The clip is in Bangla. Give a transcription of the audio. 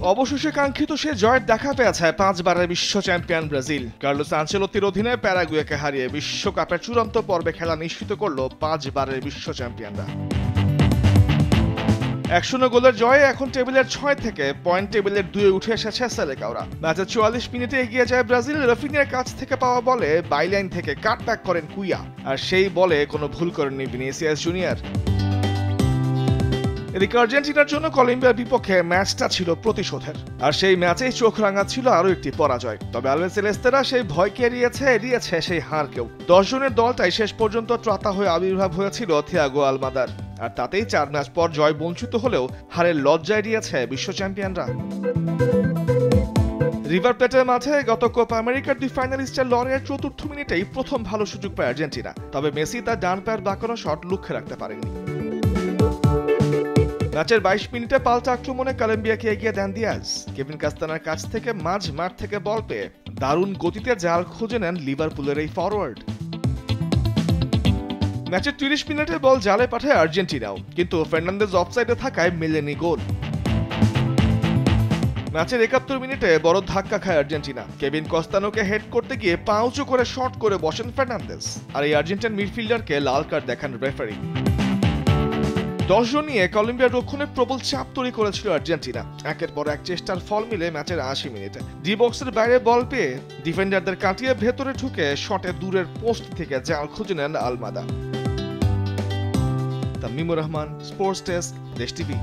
অবশেষে কাঙ্ক্ষিত সে জয়ের দেখা পেয়েছে 5 বারের বিশ্ব চ্যাম্পিয়ন ব্রাজিল। কার্লোস আনচেলত্তির অধীনে প্যারাগুয়েকে হারিয়ে বিশ্বকাপের চূড়ান্ত পর্বে খেলা নিশ্চিত করল 5 বারের বিশ্ব চ্যাম্পিয়নরা। 1-0 গোলের জয়ে এখন টেবিলের 6 থেকে পয়েন্ট টেবিলের 2-এ উঠে এসেছে সেলেকাওরা। ম্যাচের 44 মিনিটে এগিয়ে যায় ব্রাজিল। রাফিনিয়ার কাছ থেকে পাওয়া বলে বাইলাইন থেকে কাটব্যাক করেন কুইয়া, আর সেই বলে কোনো ভুল করেননি ভিনিসিয়াস জুনিয়র। এদিকে আর্জেন্টিনার জন্য কলম্বিয়ার বিপক্ষে ম্যাচটা ছিল প্রতিশোধের, আর সেই ম্যাচেই চোখ রাঙা ছিল আরো একটি পরাজয়। তবে আলবিসেলেস্তেরা সেই ভয়কে এড়িয়েছে সেই হারকেও। 10 জনের দলটাই শেষ পর্যন্ত ত্রাতা হয়ে আবির্ভাব হয়েছিল থিয়াগো আলমাদার, আর তাতেই 4 ম্যাচ পর জয় বঞ্চিত হলেও হারের লজ্জা এড়িয়েছে বিশ্ব চ্যাম্পিয়নরা। রিভার প্লেটের মাঠে গত কোপা আমেরিকার 2 ফাইনালিস্টের লড়াইয়ের 4র্থ মিনিটেই প্রথম ভালো সুযোগ পায় আর্জেন্টিনা। তবে মেসি তার ডান পায়ের বাঁকানো শট লক্ষ্যে রাখতে পারেননি। ম্যাচের 22 মিনিটে পাল্টা আক্রমণে কলম্বিয়াকে এগিয়ে দেন দিয়াজ। কেভিন কাস্তানার কাছ থেকে মাঝ মাঠ থেকে বল পেয়ে দারুণ গতিতে জাল খুঁজে নেন লিভারপুলের এই ফরওয়ার্ড। ম্যাচের 30 মিনিটে বল জালে পাঠায় আর্জেন্টিনাও, কিন্তু ফার্নান্দেজ অফসাইডে থাকায় মেলেনি গোল। ম্যাচের 71 মিনিটে বড় ধাক্কা খায় আর্জেন্টিনা। কেভিন কস্তানোকে হেড করতে গিয়ে পা উঁচু করে শট করে বসেন ফার্নান্দেজ, আর এই আর্জেন্টিন মিডফিল্ডারকে লাল কার্ড দেখান রেফারি। 10 জন নিয়ে কলম্বিয়ার রক্ষণে প্রবল চাপ তৈরি করেছিল আর্জেন্টিনা। একের পর এক চেষ্টার ফল মিলে ম্যাচের 80 মিনিটে ডি বক্সের বাইরে বল পেয়ে ডিফেন্ডারদের কাটিয়ে ভেতরে ঢুকে শটে দূরের পোস্ট থেকে জাল খুঁজে নেন আলমাদা। তামিমুর রহমান, স্পোর্টস ডেস্ক, দেশ টিভি।